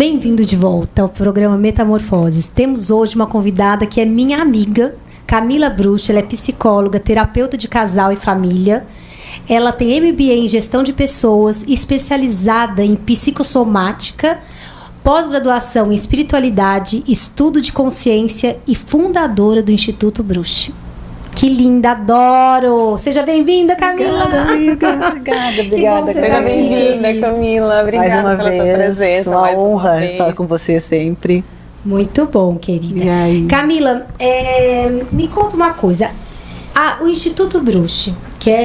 Bem-vindo de volta ao programa Metamorfoses. Temos hoje uma convidada que é minha amiga, Camila Bruch. Ela é psicóloga, terapeuta de casal e família. Ela tem MBA em gestão de pessoas, especializada em psicossomática, pós-graduação em espiritualidade, estudo de consciência e fundadora do Instituto Bruch. Que linda, adoro! Seja bem-vinda, Camila! Obrigada, amiga. Obrigada. Seja bem-vinda, Camila. Obrigada pela sua presença. Uma honra estar com você sempre. Muito bom, querida. E aí? Camila, me conta uma coisa. O Instituto Bruch,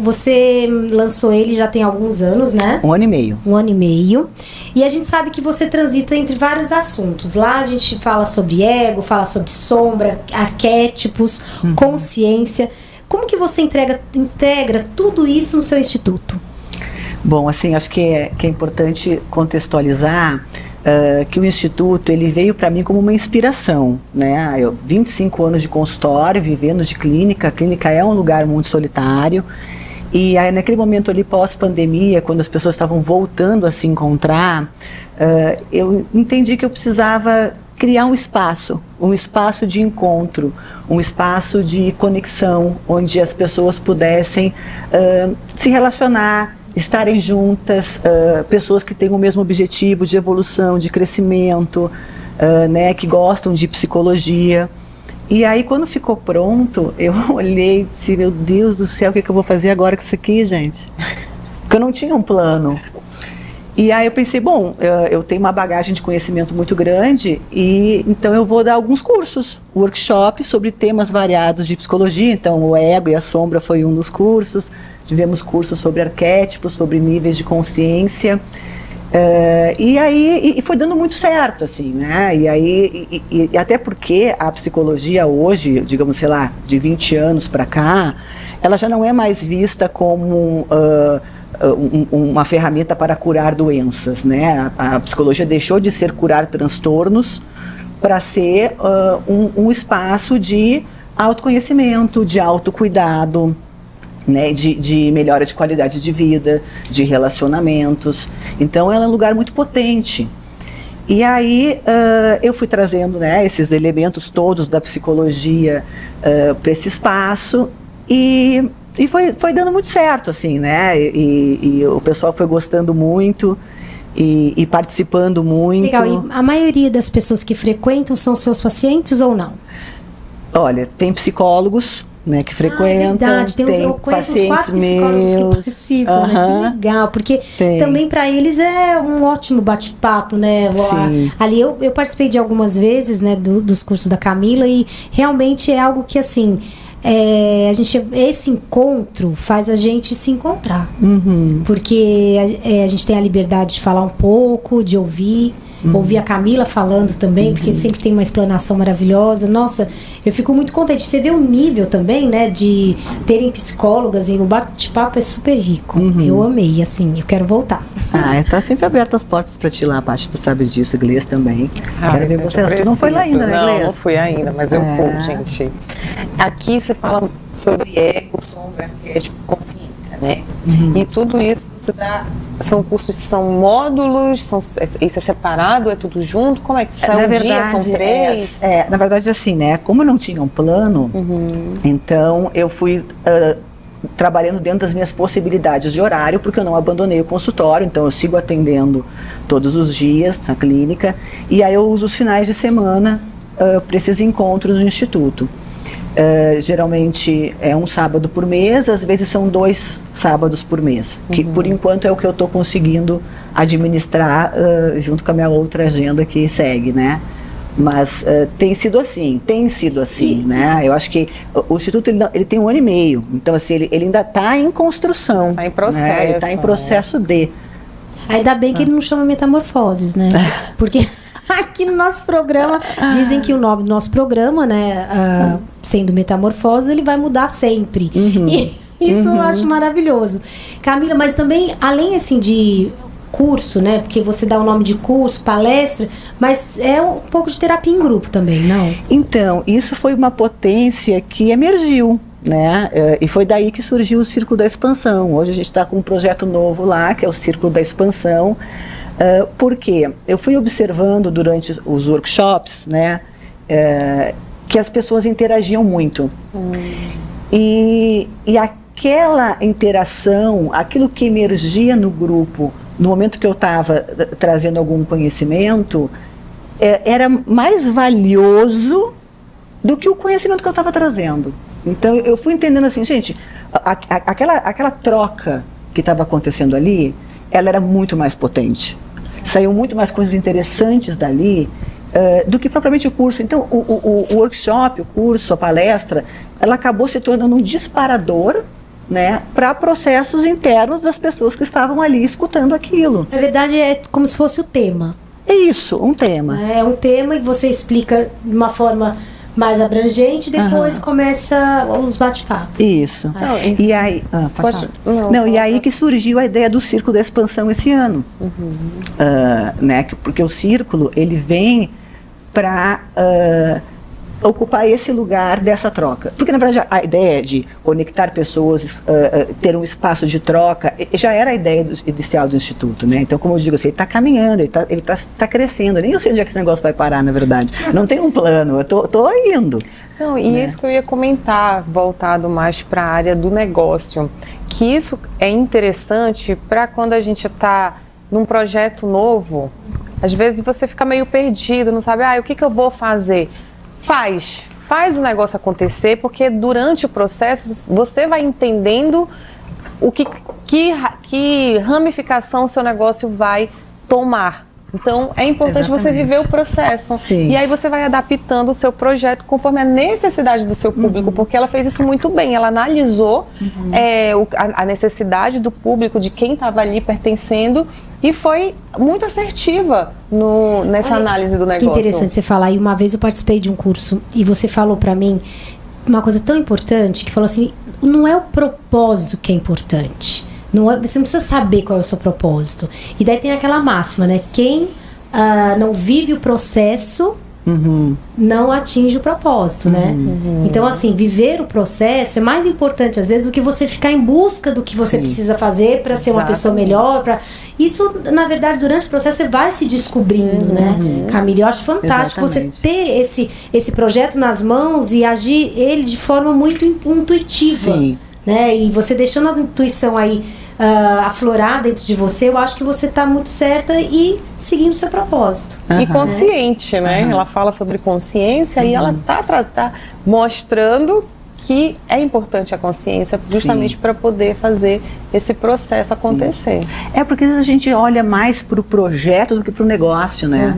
você lançou ele já tem alguns anos, né? 1 ano e meio. 1 ano e meio. E a gente sabe que você transita entre vários assuntos. Lá a gente fala sobre ego, fala sobre sombra, arquétipos, consciência. Como que você integra tudo isso no seu instituto? Bom, assim, acho que é importante contextualizar que o Instituto, ele veio para mim como uma inspiração, né? Eu 25 anos de consultório, vivendo de clínica. A clínica é um lugar muito solitário. E aí, naquele momento ali, pós-pandemia, quando as pessoas estavam voltando a se encontrar, eu entendi que eu precisava criar um espaço de encontro, um espaço de conexão, onde as pessoas pudessem se relacionar, estarem juntas, pessoas que têm o mesmo objetivo de evolução, de crescimento, né, que gostam de psicologia. E aí, quando ficou pronto, eu olhei e disse, meu Deus do céu, o que eu vou fazer agora com isso aqui, gente? Porque eu não tinha um plano. E aí eu pensei, bom, eu tenho uma bagagem de conhecimento muito grande, e então eu vou dar alguns cursos, workshops sobre temas variados de psicologia. Então o ego e a sombra foi um dos cursos, tivemos cursos sobre arquétipos, sobre níveis de consciência. E aí foi dando muito certo, assim, né? E aí, e até porque a psicologia hoje, digamos, sei lá, de 20 anos para cá, ela já não é mais vista como uma ferramenta para curar doenças, né? A psicologia deixou de ser curar transtornos para ser um espaço de autoconhecimento, de autocuidado, né, de melhora de qualidade de vida, de relacionamentos. Então ela é um lugar muito potente. E aí eu fui trazendo, né, esses elementos todos da psicologia para esse espaço, e foi dando muito certo, assim, né, e o pessoal foi gostando muito e participando muito. Legal. E a maioria das pessoas que frequentam são seus pacientes ou não? Olha, tem psicólogos, né, que frequentam, verdade. Eu conheço uns 4 psicólogos que participam, né? Que legal, porque também para eles é um ótimo bate-papo, né? Sim. Ali eu participei de algumas vezes, né, dos cursos da Camila, e realmente é algo que, assim, esse encontro faz a gente se encontrar, porque a gente tem a liberdade de falar um pouco, de ouvir a Camila falando também, porque sempre tem uma explanação maravilhosa. Nossa, eu fico muito contente. Você vê o nível também, né, de terem psicólogas, e o bate-papo é super rico. Eu amei, assim, eu quero voltar. Tá sempre aberto as portas para ti lá, Paty, tu sabe disso, Iglesias também. Quero ver você. Tu não foi lá ainda, né, Iglesias? Não fui ainda, mas eu vou, gente. Aqui você fala sobre ego, sombra, arquétipo, consciência, né? E tudo isso você dá. São cursos, são módulos, isso é separado, é tudo junto? Como é que são? Dia, são 3? Na verdade, assim, né? Como eu não tinha um plano, então eu fui trabalhando dentro das minhas possibilidades de horário, porque eu não abandonei o consultório, então eu sigo atendendo todos os dias na clínica, e aí eu uso os finais de semana para esses encontros no Instituto. Geralmente é um sábado por mês, às vezes são 2 sábados por mês, que por enquanto é o que eu estou conseguindo administrar junto com a minha outra agenda que segue, né? Mas tem sido assim, né? Eu acho que o Instituto ele tem 1 ano e meio, então assim, ele ainda está em construção. Está em processo. Né? Ele está em processo de. Ainda bem que ele não chama Metamorfoses, né? Porque aqui no nosso programa, dizem que o nome do nosso programa, né, sendo Metamorfose, ele vai mudar sempre. E isso eu acho maravilhoso. Camila, mas também, além assim de curso, né, porque você dá o nome de curso, palestra, mas é um pouco de terapia em grupo também, não? Então, isso foi uma potência que emergiu, né, e foi daí que surgiu o Círculo da Expansão. Hoje a gente está com um projeto novo lá, que é o Círculo da Expansão, Porque eu fui observando durante os workshops, né, que as pessoas interagiam muito. E aquela interação, aquilo que emergia no grupo, no momento que eu estava trazendo algum conhecimento, era mais valioso do que o conhecimento que eu estava trazendo. Então eu fui entendendo assim, gente, aquela troca que estava acontecendo ali, ela era muito mais potente. Saiu muito mais coisas interessantes dali do que propriamente o curso. Então o workshop, o curso, a palestra, ela acabou se tornando um disparador, né, para processos internos das pessoas que estavam ali escutando aquilo. Na verdade, é como se fosse o tema. É isso, um tema. É um tema e você explica de uma forma mais abrangente, depois começa os bate-papos. Isso. E aí, e aí que surgiu a ideia do Círculo da Expansão esse ano. Né, porque o Círculo, ele vem para ocupar esse lugar dessa troca. Porque, na verdade, a ideia de conectar pessoas, ter um espaço de troca, já era a ideia inicial do Instituto, né? Então, como eu digo, assim, ele está caminhando, ele tá crescendo. Nem eu sei onde é que esse negócio vai parar, na verdade. Não tem um plano, eu tô indo. Não, e isso que eu ia comentar, voltado mais para a área do negócio, que isso é interessante para quando a gente está num projeto novo, às vezes você fica meio perdido, não sabe, o que eu vou fazer? Faz o negócio acontecer, porque durante o processo você vai entendendo que ramificação o seu negócio vai tomar. Então, é importante você viver o processo. Sim. E aí você vai adaptando o seu projeto conforme a necessidade do seu público, porque ela fez isso muito bem. Ela analisou a necessidade do público, de quem estava ali pertencendo, e foi muito assertiva nessa análise do negócio. Que interessante você falar. E uma vez eu participei de um curso e você falou para mim uma coisa tão importante, que falou assim, não é o propósito que é importante. Você não precisa saber qual é o seu propósito. E daí tem aquela máxima, né? Quem não vive o processo não atinge o propósito, né? Então, assim, viver o processo é mais importante, às vezes, do que você ficar em busca do que você precisa fazer para ser uma pessoa melhor. Isso, na verdade, durante o processo, você vai se descobrindo, né? Camila, eu acho fantástico você ter esse projeto nas mãos e agir ele de forma muito intuitiva. Sim. Né? E você deixando a intuição aí aflorar dentro de você, eu acho que você está muito certa e seguindo o seu propósito. E consciente, né? Ela fala sobre consciência e ela tá mostrando que é importante a consciência justamente para poder fazer esse processo acontecer. É porque às vezes a gente olha mais para o projeto do que para o negócio, né?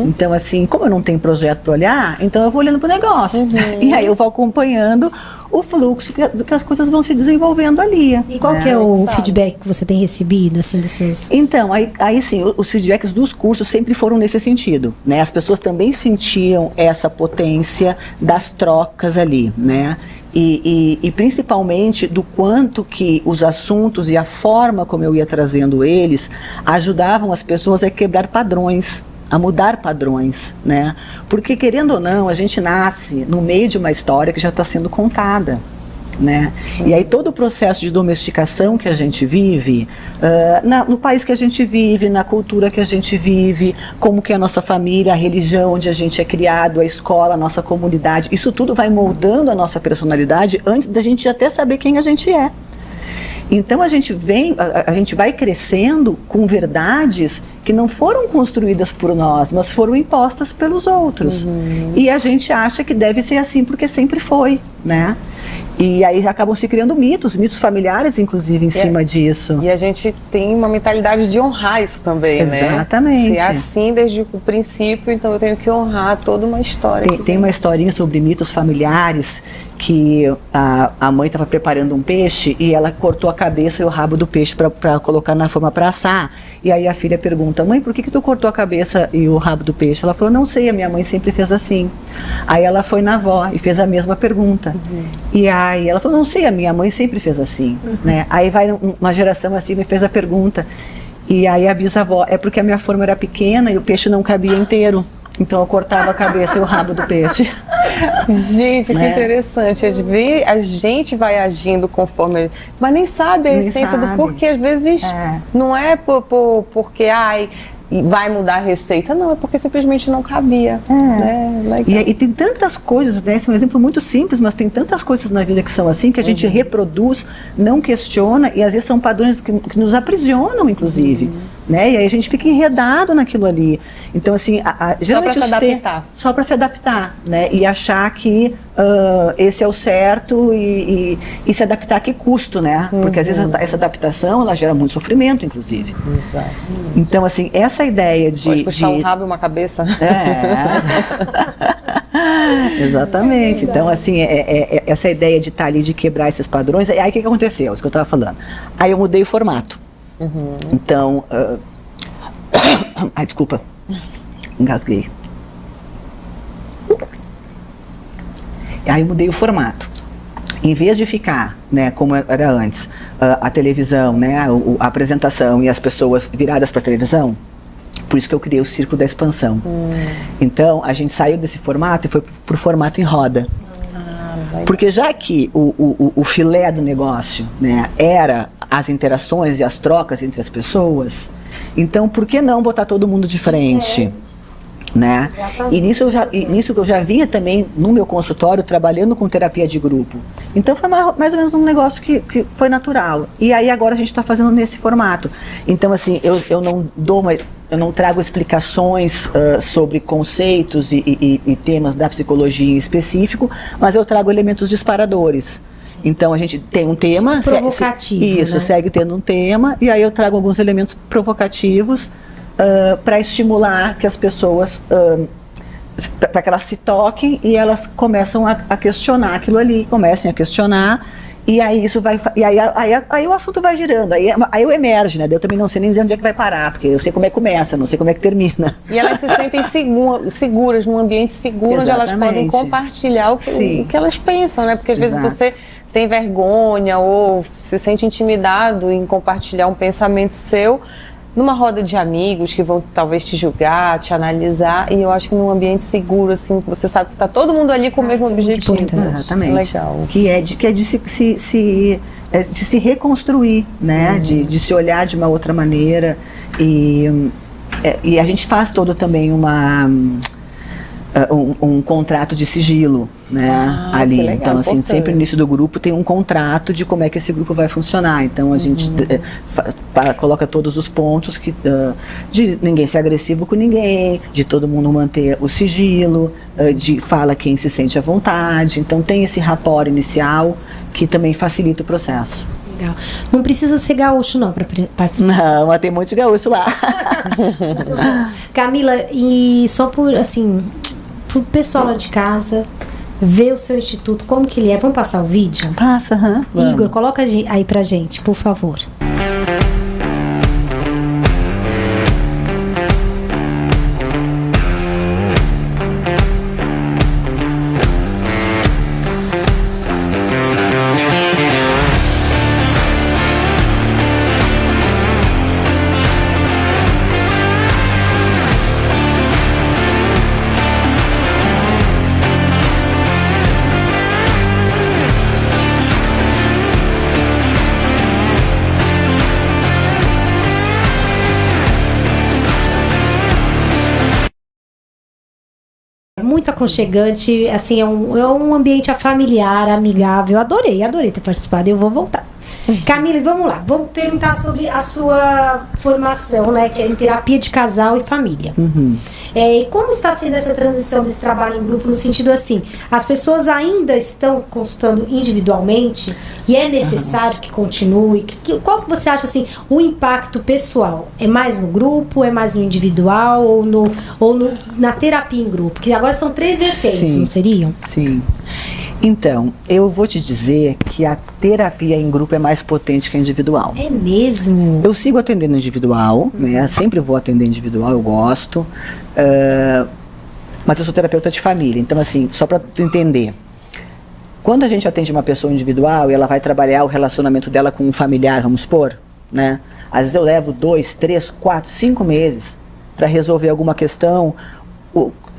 Então, assim, como eu não tenho projeto para olhar, então eu vou olhando para o negócio. E aí eu vou acompanhando o fluxo do que as coisas vão se desenvolvendo ali. E qual que é o feedback que você tem recebido, assim, dos seus... Então, aí sim, os feedbacks dos cursos sempre foram nesse sentido, né? As pessoas também sentiam essa potência das trocas ali, né? E principalmente do quanto que os assuntos e a forma como eu ia trazendo eles ajudavam as pessoas a quebrar padrões, a mudar padrões, né? Porque, querendo ou não, a gente nasce no meio de uma história que já está sendo contada, né? E aí todo o processo de domesticação que a gente vive, no país que a gente vive, na cultura que a gente vive, como que é a nossa família, a religião onde a gente é criado, a escola, a nossa comunidade, isso tudo vai moldando a nossa personalidade antes da gente até saber quem a gente é. Então a gente vai crescendo com verdades que não foram construídas por nós, mas foram impostas pelos outros. E a gente acha que deve ser assim porque sempre foi, né? E aí acabam se criando mitos familiares, inclusive, em cima disso. E a gente tem uma mentalidade de honrar isso também, né? Exatamente. Se é assim desde o princípio, então eu tenho que honrar toda uma história. Tem uma historinha sobre mitos familiares, que a mãe estava preparando um peixe e ela cortou a cabeça e o rabo do peixe para colocar na forma para assar. E aí a filha pergunta, mãe, por que tu cortou a cabeça e o rabo do peixe? Ela falou, não sei, a minha mãe sempre fez assim. Aí ela foi na avó e fez a mesma pergunta. E aí ela falou, não sei, a minha mãe sempre fez assim. Né? Aí vai uma geração assim e fez a pergunta. E aí a bisavó, é porque a minha forma era pequena e o peixe não cabia inteiro. Então eu cortava a cabeça e o rabo do peixe. Gente, que interessante. A gente vai agindo conforme, mas nem sabe a essência do porquê. Às vezes não é porque e vai mudar a receita. Não, é porque simplesmente não cabia. Né? E tem tantas coisas, né? Esse é um exemplo muito simples, mas tem tantas coisas na vida que são assim, que a gente reproduz, não questiona, e às vezes são padrões que nos aprisionam, inclusive. Né? E aí a gente fica enredado naquilo ali. Então, assim, só para se adaptar. Só para se adaptar, né? E achar que esse é o certo e se adaptar a que custo, né? Porque às vezes essa adaptação, ela gera muito sofrimento, inclusive. Exato. Então, assim, essa ideia de... Pode custar um rabo e uma cabeça. Exatamente. Então, assim, essa ideia de estar ali, de quebrar esses padrões. Aí o que aconteceu? Isso que eu estava falando. Aí eu mudei o formato. Então, ai, desculpa, engasguei. Aí eu mudei o formato. Em vez de ficar, né, como era antes, a televisão, né, a apresentação e as pessoas viradas para a televisão, por isso que eu criei o Círculo da Expansão. Então, a gente saiu desse formato e foi para o formato em roda. Porque já que o filé do negócio, né, era as interações e as trocas entre as pessoas, então por que não botar todo mundo de frente? Né? E nisso que eu já vinha também no meu consultório trabalhando com terapia de grupo. Então foi mais ou menos um negócio que foi natural. E aí agora a gente está fazendo nesse formato. Então assim, eu não trago explicações sobre conceitos e temas da psicologia em específico, mas eu trago elementos disparadores. Então a gente tem um tema provocativo, isso, né? Segue tendo um tema, e aí eu trago alguns elementos provocativos para estimular que as pessoas, para que elas se toquem e elas começam a questionar aquilo ali, comecem a questionar, e aí isso vai, aí o assunto vai girando, aí eu emerge, né? Eu também não sei nem dizer onde é que vai parar, porque eu sei como é que começa, não sei como é que termina. E elas se sentem seguras, num ambiente seguro, onde elas podem compartilhar o que elas pensam, né? Porque às vezes você tem vergonha ou se sente intimidado em compartilhar um pensamento seu numa roda de amigos que vão talvez te julgar, te analisar, e eu acho que num ambiente seguro, assim, você sabe que tá todo mundo ali com o mesmo objetivo. Exatamente. Legal. Que é de se reconstruir, né? De se olhar de uma outra maneira, e a gente faz todo também um contrato de sigilo, né, ali. Legal, então, assim, sempre no início do grupo tem um contrato de como é que esse grupo vai funcionar. Então, a gente coloca todos os pontos de ninguém ser agressivo com ninguém, de todo mundo manter o sigilo, de fala quem se sente à vontade. Então, tem esse rapport inicial que também facilita o processo. Legal. Não precisa ser gaúcho, não, para participar. Não, mas tem muito de gaúcho lá. Camila, e só por, assim, pro pessoal lá de casa ver o seu instituto, como que ele é. Vamos passar o vídeo? Passa, Igor, coloca aí pra gente, por favor. Muito aconchegante, assim, é um ambiente familiar, amigável. Adorei ter participado, eu vou voltar. Camila, vamos lá, vamos perguntar sobre a sua formação, né, que é em terapia de casal e família. E como está sendo essa transição desse trabalho em grupo, no sentido assim, as pessoas ainda estão consultando individualmente e é necessário que continue? Qual que você acha, assim, o impacto pessoal? É mais no grupo, é mais no individual ou na terapia em grupo? Que agora são 3 vertentes, não seriam? Sim. Então, eu vou te dizer que a terapia em grupo é mais potente que a individual. É mesmo? Eu sigo atendendo individual, né? Sempre vou atender individual, eu gosto. Mas eu sou terapeuta de família, então assim, só para tu entender. Quando a gente atende uma pessoa individual e ela vai trabalhar o relacionamento dela com um familiar, vamos supor, né? Às vezes eu levo 2, 3, 4, 5 meses para resolver alguma questão,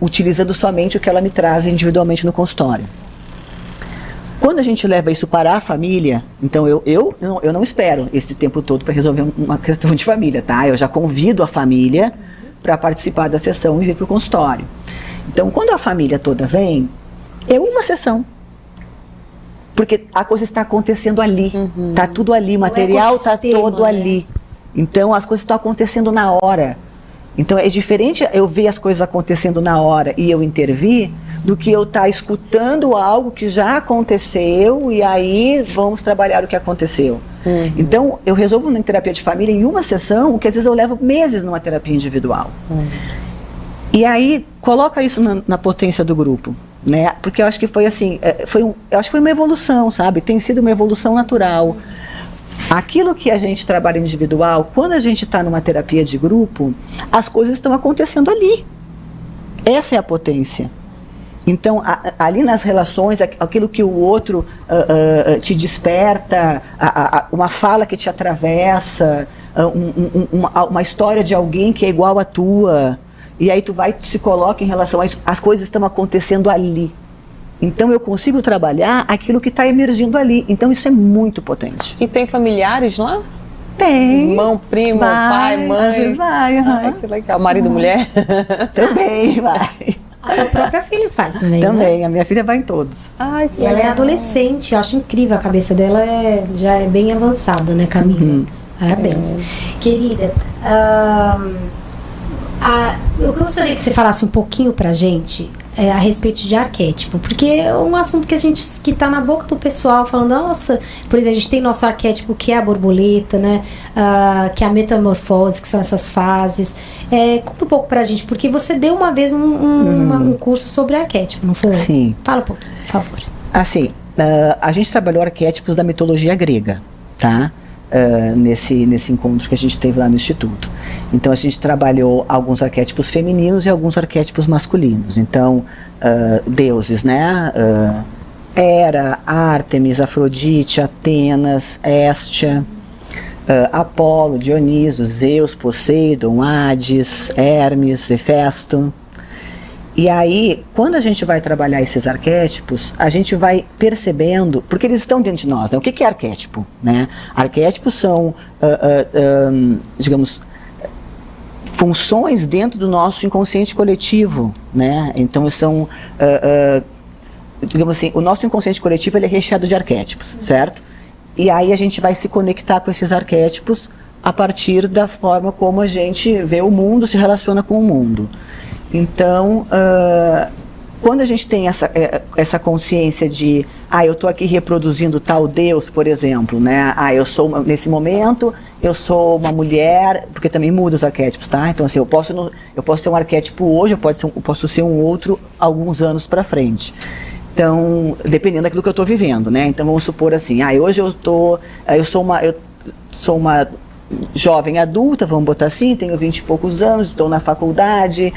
utilizando somente o que ela me traz individualmente no consultório. Quando a gente leva isso para a família, então eu não espero esse tempo todo para resolver uma questão de família, tá? Eu já convido a família para participar da sessão e vir para o consultório. Então, quando a família toda vem, é uma sessão. Porque a coisa está acontecendo ali, está tudo ali, o material está todo ali. Então, as coisas estão acontecendo na hora. Então, é diferente eu ver as coisas acontecendo na hora e eu intervir, do que eu estar escutando algo que já aconteceu e aí vamos trabalhar o que aconteceu. Então, eu resolvo na terapia de família em uma sessão, o que às vezes eu levo meses numa terapia individual. E aí, coloca isso na potência do grupo, né? Porque eu acho que foi assim, eu acho que foi uma evolução, sabe? Tem sido uma evolução natural. Aquilo que a gente trabalha individual, quando a gente está numa terapia de grupo, as coisas estão acontecendo ali. Essa é a potência. Então, ali nas relações, aquilo que o outro te desperta, uma fala que te atravessa, uma história de alguém que é igual à tua, e aí tu se coloca em relação a isso, as coisas estão acontecendo ali. Então eu consigo trabalhar aquilo que está emergindo ali. Então isso é muito potente. E tem familiares lá? Tem. Irmão, primo, pai, mãe? Às vezes vai. Ai, que legal. Marido, mulher? Também vai. A sua própria filha faz também, Também, né? a minha filha vai em todos. Ai, que E ela é legal. adolescente, eu acho incrível, a cabeça dela já é bem avançada, né, Camila? Parabéns. Querida, eu gostaria que você falasse um pouquinho pra gente a respeito de arquétipo, porque é um assunto que tá na boca do pessoal, falando, nossa, por exemplo, a gente tem nosso arquétipo que é a borboleta, né, que é a metamorfose, que são essas fases. Conta um pouco pra gente, porque você deu uma vez um curso sobre arquétipo, não foi? Sim. Fala um pouquinho, por favor. Assim, a gente trabalhou arquétipos da mitologia grega, tá? Nesse encontro que a gente teve lá no Instituto. Então a gente trabalhou alguns arquétipos femininos e alguns arquétipos masculinos. Então, deuses, né? Hera, Ártemis, Afrodite, Atenas, Hestia, Apolo, Dioniso, Zeus, Poseidon, Hades, Hermes, Hefesto. E aí, quando a gente vai trabalhar esses arquétipos, a gente vai percebendo, porque eles estão dentro de nós, né? O que é arquétipo, né? Arquétipos são, digamos, funções dentro do nosso inconsciente coletivo, né? Então, são, digamos assim, o nosso inconsciente coletivo ele é recheado de arquétipos, certo? E aí a gente vai se conectar com esses arquétipos a partir da forma como a gente vê o mundo, se relaciona com o mundo. Então, quando a gente tem essa consciência de, eu estou aqui reproduzindo tal Deus, por exemplo, né? Eu sou, nesse momento, eu sou uma mulher, porque também muda os arquétipos, tá? Então, assim, eu posso ter um arquétipo hoje, eu posso ser um outro alguns anos para frente. Então, dependendo daquilo que eu estou vivendo, né? Então, vamos supor assim, hoje eu sou uma jovem adulta, vamos botar assim, tenho 20 e poucos anos, estou na faculdade,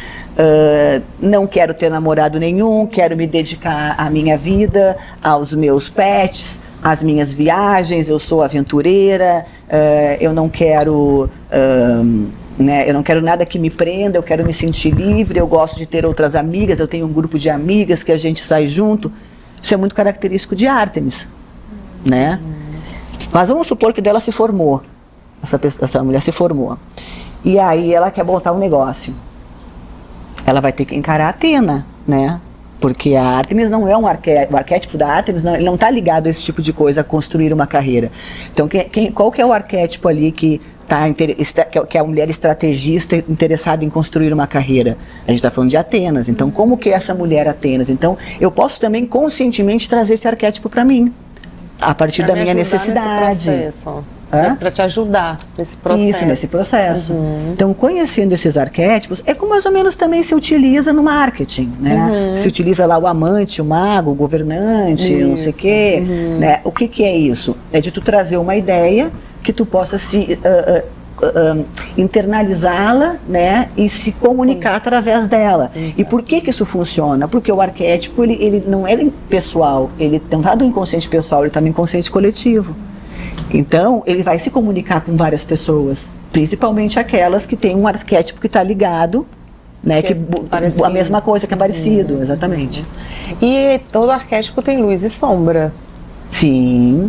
não quero ter namorado nenhum, quero me dedicar à minha vida, aos meus pets, às minhas viagens, eu sou aventureira, eu não quero nada que me prenda, eu quero me sentir livre, eu gosto de ter outras amigas, eu tenho um grupo de amigas que a gente sai junto. Isso é muito característico de Ártemis, né? Mas vamos supor que dela se formou. Essa mulher se formou. E aí ela quer montar um negócio. Ela vai ter que encarar a Atena, né? Porque a Ártemis não é o arquétipo da Ártemis, ele não está ligado a esse tipo de coisa, a construir uma carreira. Então, qual que é o arquétipo ali que é a mulher estrategista interessada em construir uma carreira? A gente está falando de Atenas. Então, como que é essa mulher Atenas? Então, eu posso também conscientemente trazer esse arquétipo para mim, a partir da minha necessidade. Para te ajudar nesse processo. Isso, nesse processo. Então, conhecendo esses arquétipos, é como mais ou menos também se utiliza no marketing, né? Se utiliza lá o amante, o mago, o governante, não sei o quê. Né? O que é isso? É de tu trazer uma ideia que tu possa internalizá-la, né? E se comunicar através dela. E por que isso funciona? Porque o arquétipo, ele não é pessoal, ele não está do inconsciente pessoal, ele está no inconsciente coletivo. Então, ele vai se comunicar com várias pessoas, principalmente aquelas que têm um arquétipo que está ligado, né, a mesma coisa, que é parecido, exatamente. E todo arquétipo tem luz e sombra. Sim,